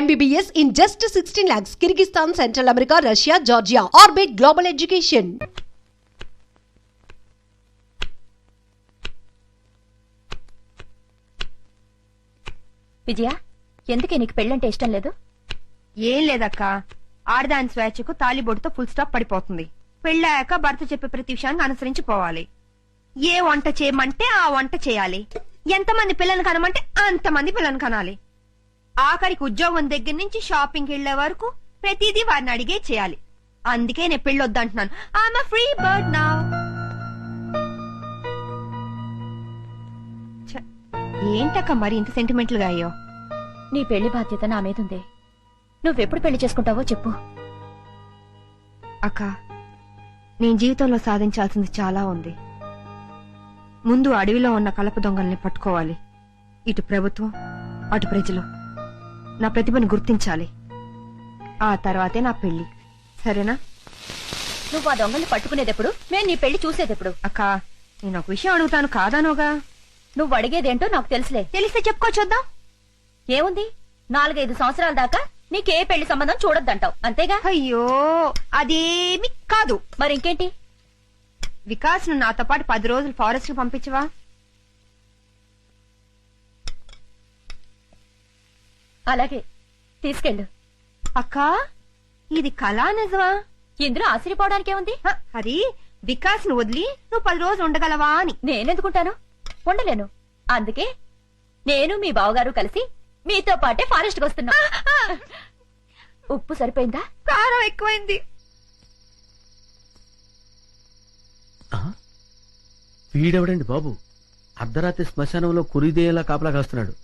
MBBS in just 16 lakhs. Kyrgyzstan, Central America, Russia, Georgia. Orbit Global Education. విజయ, ఎందుకే నీకు పెళ్ళంటే ఇష్టం లేదు? ఏం లేదక్క, ఆడదాని స్వేచ్ఛకు తాలిబొడితో ఫుల్ స్టాప్ పడిపోతుంది. పెళ్ళాక భర్త చెప్పే ప్రతి విషయాన్ని అనుసరించి పోవాలి. ఏ వంట చేయమంటే ఆ వంట చేయాలి. ఎంతమంది పిల్లల్ని కనమంటే అంతమంది పిల్లల్ని కనాలి. ఆఖరికి ఉద్యోగం దగ్గర నుంచి షాపింగ్కి వెళ్లే వరకు ప్రతిదీ వారిని అడిగే చేయాలి. అందుకే నేను పెళ్ళొద్దంటున్నాను. I'm free bird now. ఏంటక్క మరి ఇంత సెంటిమెంటల్ గా అయ్యో? నీ పెళ్లి బాధ్యత నా మీదుందే. నువ్వెప్పుడు పెళ్లి చేసుకుంటావో చెప్పు. అక్క, నేను జీవితంలో సాధించాల్సింది చాలా ఉంది. ముందు అడవిలో ఉన్న కలప దొంగల్ని పట్టుకోవాలి. ఇటు ప్రభుత్వం, అటు ప్రజలు నా ప్రతిభను గుర్తించాలి. ఆ తర్వాతే నా పెళ్లి. సరేనా? నువ్వు ఆ దొంగల్ని పట్టుకునేదెప్పుడు, మేము నీ పెళ్లి చూసేదెప్పుడు? అక్క, నేను ఒక విషయం అడుగుతాను, కాదానోగా? నువ్వు అడిగేదేంటో నాకు తెలుసులే. తెలిస్తే చెప్పుకో చూద్దాం. ఏముంది, 4-5 సంవత్సరాల దాకా నీకే పెళ్లి సంబంధం చూడొద్దంటావు, అంతేగా? అయ్యో, అదేమి కాదు. మరి ఇంకేంటి? వికాస్ ను నాతో పాటు 10 రోజులు ఫారెస్ట్ కు పంపించవా? అలాగే, తీసుకెళ్ళు. అక్క, ఇది కళా నిజమా? ఇందులో ఆశ్చర్యపోవడానికేముంది? అది వికాస్ ను వదిలి నువ్వు 10 రోజులు ఉండగలవా అని. నేనెందుకుంటాను, ఉండలేను. అందుకే నేను మీ బావగారు కలిసి మీతో పాటే ఫారెస్ట్ కు వస్తున్నా. ఉప్పు సరిపోయిందా? కారం ఎక్కువైంది. వీడెవడండి బాబు, అర్ధరాత్రి శ్మశానంలో కురిదేలా కాపలా కాస్తున్నాడు.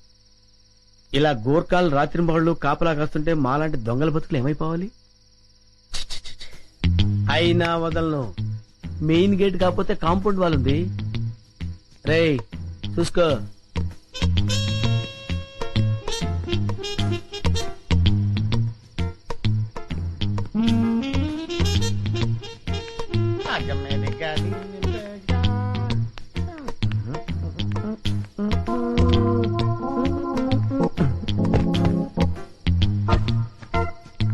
ఇలా గోర్ఖాలు రాత్రింబళ్ళు కాపలా కాస్తుంటే మాలాంటి దొంగల బతుకులు ఏమైపోవాలి? అయినా వదలను. మెయిన్ గేట్ కాకపోతే కాంపౌండ్ వాల్ ఉంది. రేయ్ చూసుకో.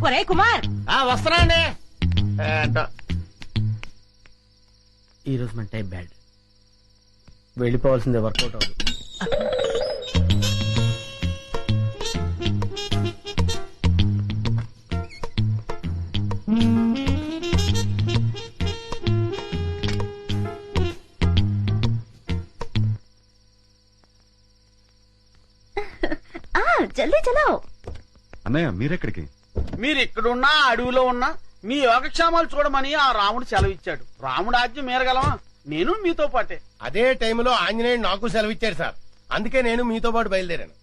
ఒరే కుమార్, వస్తున్నాండి. ఈరోజు మన టైం బ్యాడ్. వెళ్ళిపోవాల్సిందే, వర్కౌట్ అవ్వదు. జల్దీ చలో. అన్నయ్య, మీరెక్కడికి? మీరు ఇక్కడున్నా అడవిలో ఉన్నా మీ యోగక్షేమాలు చూడమని ఆ రాముడు సెలవిచ్చాడు. రాముడు ఆజ్ఞ మేరగలమా? నేను మీతో పాటే. అదే టైంలో ఆంజనేయుడు నాకు సెలవిచ్చాడు సార్. అందుకే నేను మీతో పాటు బయలుదేరాను.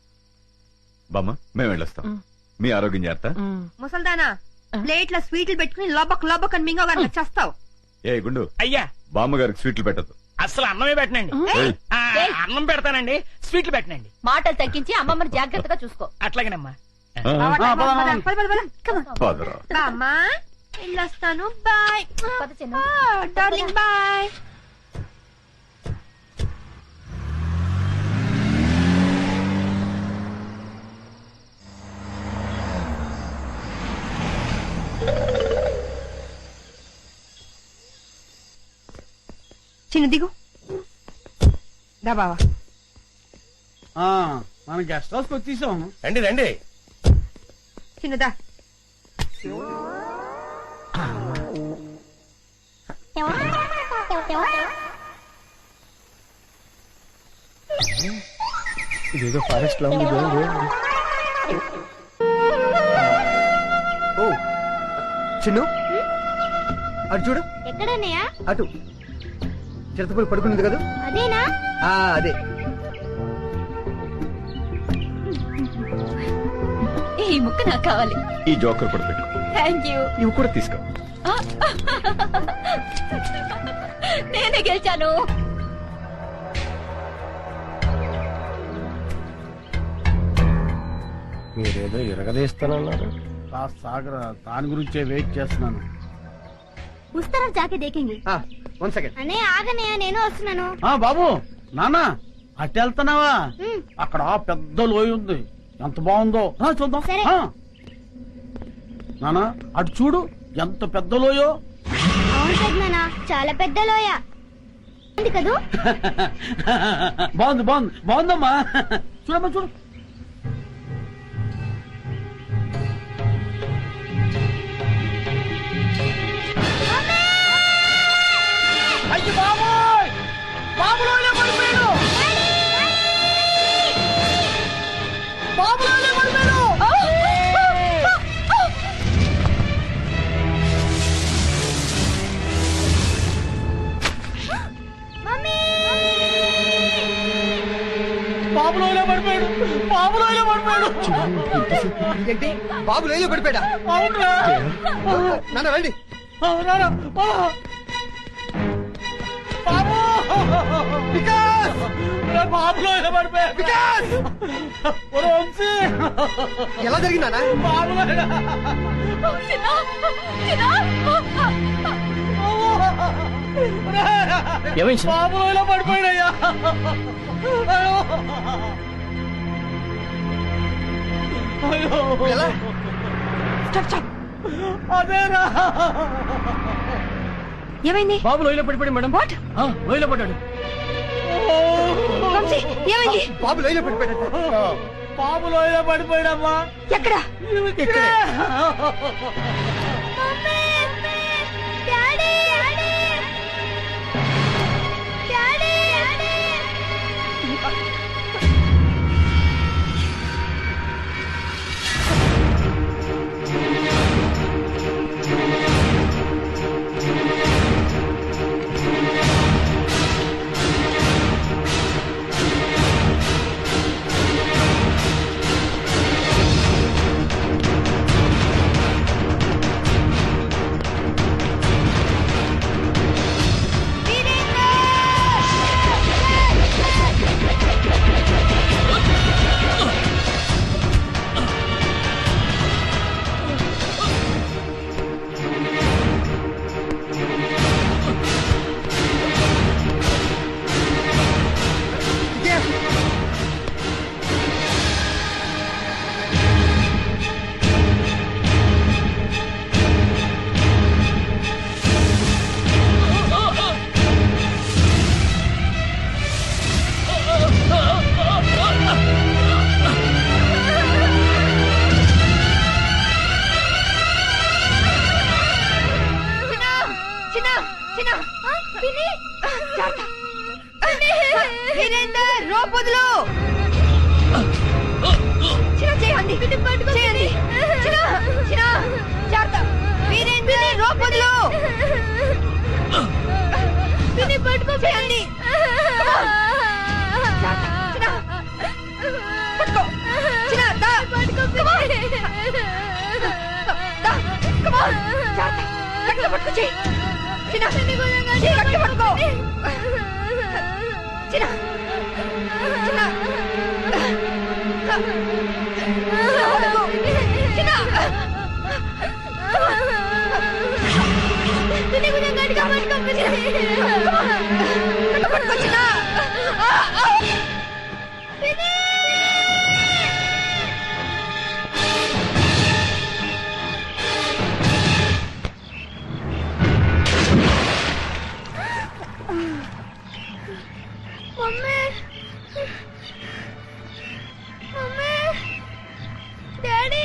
బామ్మ, మేము వెళ్ళొస్తాం. మీ ఆరోగ్యం జాగ్రత్త. ముసల్దానా, ప్లేట్ల స్వీట్లు పెట్టుకుని లోబక్ లోబక్ అని మింగోగారు చేస్తావు. ఏ గుండు, అయ్యా, బామ్మగారికి స్వీట్లు పెట్టదు. అసలు అన్నమే పెట్టనండి. అన్నం పెడతానండి, స్వీట్లు పెట్టనండి. మాటలు తగ్గించి అమ్మమ్మని జాగ్రత్తగా చూసుకో. అట్లాగేనమ్మా. ఫాదరా, అమ్మా వెళ్ళొస్తాను. బాయ్ పద చిన్ను. Darling, bye. చిన్న దిగు. దా బావా. మన గెస్ట్ హౌస్ వచ్చేసాము. రండి రండి. చిన్నదా. ఇదేదో ఫారెస్ట్ లో ఉంది. ఓ చిన్ను, అటు చూడు. ఎక్కడన్నయ్యా? అటు చిరతపల్లి పడుకునేది కదా, అదేనా? అదే. ఈ ముక్క నాకు కావాలి. ఈ జోకర్ కూడా పెట్టు. Thank you. ఇవి కూడా తీసుకో. నేనే గెలిచాను. మీరేదో ఇరగదీస్తానన్నారు. కాస్త సాగరా, దాని గురించే వెయిట్ చేస్తున్నాను. उस तरफ जाके देखेंगे. 1 సెకండ్. అన్నయ్య ఆగన్నయ్య, నేను వస్తున్నాను. బాబు, నాన్న అటు వెళ్తున్నావా? అక్కడ పెద్ద లోయ ఉంది, ఎంత బాగుందో చూద్దాం. సరే. నానా అటు చూడు ఎంత పెద్ద లోయో. అవును పెద్దనాన్న, చాలా పెద్ద లోయ ఉంది కదూ. బాగుందమ్మా. చూడమ్మా చూడు. అయ్యి బాబోయ్, బాబు లోయలో పడిపోయాడు. బాబు లోయలో పడిపోయాడు. బాబులోనే పడిపోయాడు. బాబులోనే పడిపోయాడు. ఏంటి బాబు లేలో పడిపోయాడా? అవునురా. నాన్న రండి. అవునారా బాబు. వికాస్, బాబులోనే పడిపోయాడు. వికాస్, వంశీ, ఎలా జరిగిందా? బాబులోనే. ఏమైంది సార్? బాబులోనే పడిపోయాడయ్యా. అయ్యో ఎలా? అదేరా. ఏమైంది? బాబు లోయలో పడిపోయాడు మేడం. వాట్? లోయలో పడ్డాడు. వంశీ, ఏమైంది? బాబు లేలో పడిపోయాడా? బాబులోనే పడిపోయాడమ్మా. ఎక్కడ? ఇక్కడే. డాడీ, డాడీ, వీరేందర్, రోప్ వదులు. చిన్న చేయండి, చేయండి. చిన్న జాగ్రత్త. వీరేందర్, రోప్ వదులు. చేయండి. పట్టుకో. చిన్న దా. Come on. The. Come on. జాగ్రత్త. గట్టిగా పట్టుకో చెయ్యి. చిన్న గట్టిగా పట్టుకో. చిన్న చిన్న డాడీ,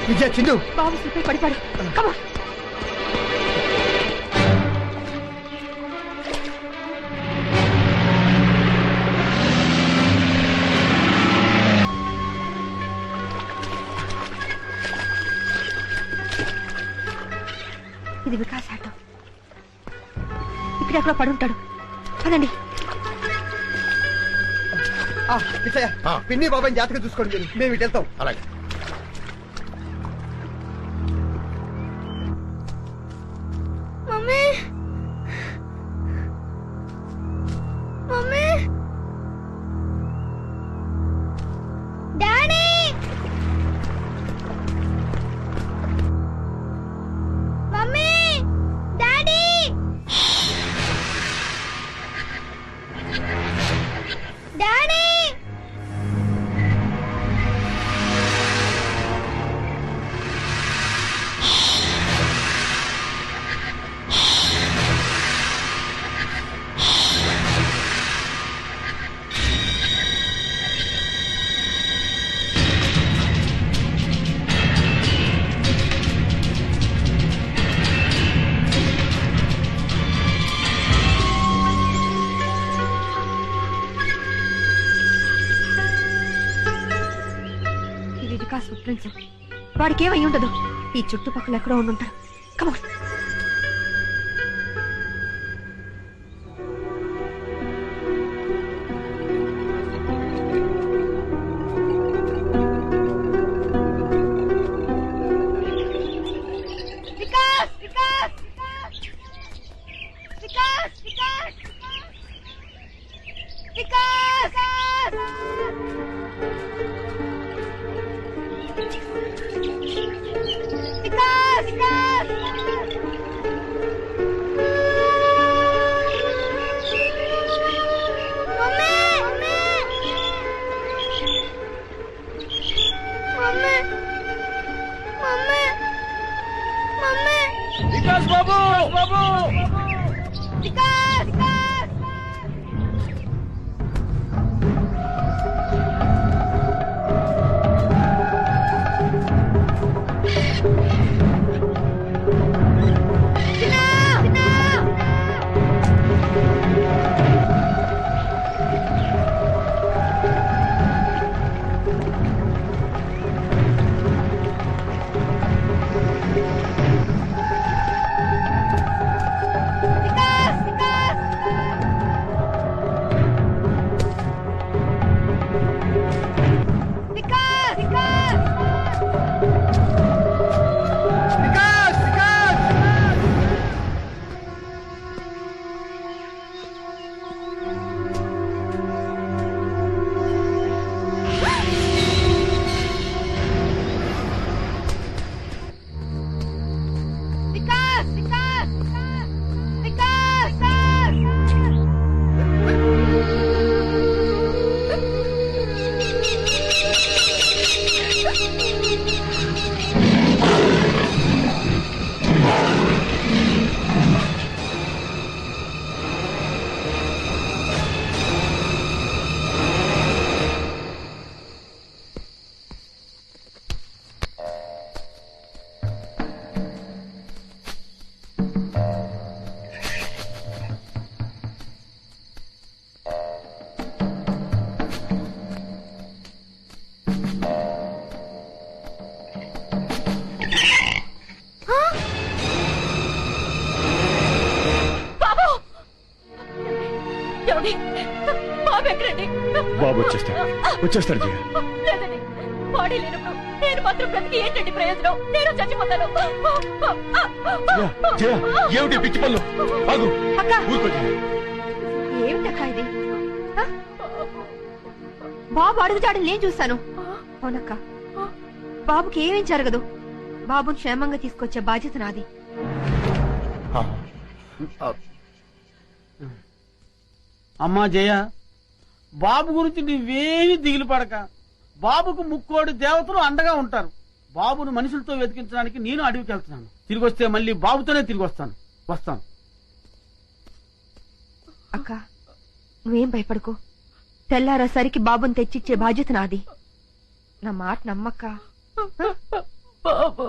విజయ, చిందు, బాబు స్లిప్ అయి పడిపాడు. Come on. ఇది వికాస్ ఆటో. ఇక్కడెక్కడ పడుంటాడు. పదండి. విజయ, పిన్ని బాబాయ్ జాతకం చూసుకోండి. మేము ఇటు వెళ్తాం. అలాగే. Mummy, mummy, daddy, mummy, disturbance. వాడికి ఏమై ఉండదు. ఈ చుట్టుపక్కల ఎక్కడో ఉండుంటారు. కమాన్. వికాస్ బాబు బాబు బాబు వచ్చేస్తాడు జయ. లేదండి, బాడీ లేనప్పుడు నేను మాత్రం బ్రతికి ఏంటండి ప్రయోజనం? నేను చచ్చిపోతాను. జయ, ఏమిటి పిచ్చి పనులు? ఆగు, అక్క, ఊరుకో జయ. ఏమిటక్క ఇది? ఆ? బాబు అడుగుతాడు, నేను చూస్తాను. అవునక్క, బాబుకి ఏమేం జరగదు. బాబుని క్షేమంగా తీసుకొచ్చే బాధ్యత నాది. అమ్మా జయ, బాబు గురించి నువ్వేమీ దిగులు పడక. బాబుకు ముక్కోడి దేవతలు అండగా ఉంటారు. బాబును మనుషులతో వెతికించడానికి నేను అడవికి వెళ్తున్నాను. తిరిగి వస్తే మళ్ళీ బాబుతోనే తిరిగి వస్తాను. అక్క, నువ్వేం భయపడకు. తెల్లారేసరికి బాబుని తెచ్చిచ్చే బాధ్యత నాది. నా మాట నమ్మక్క. బాబు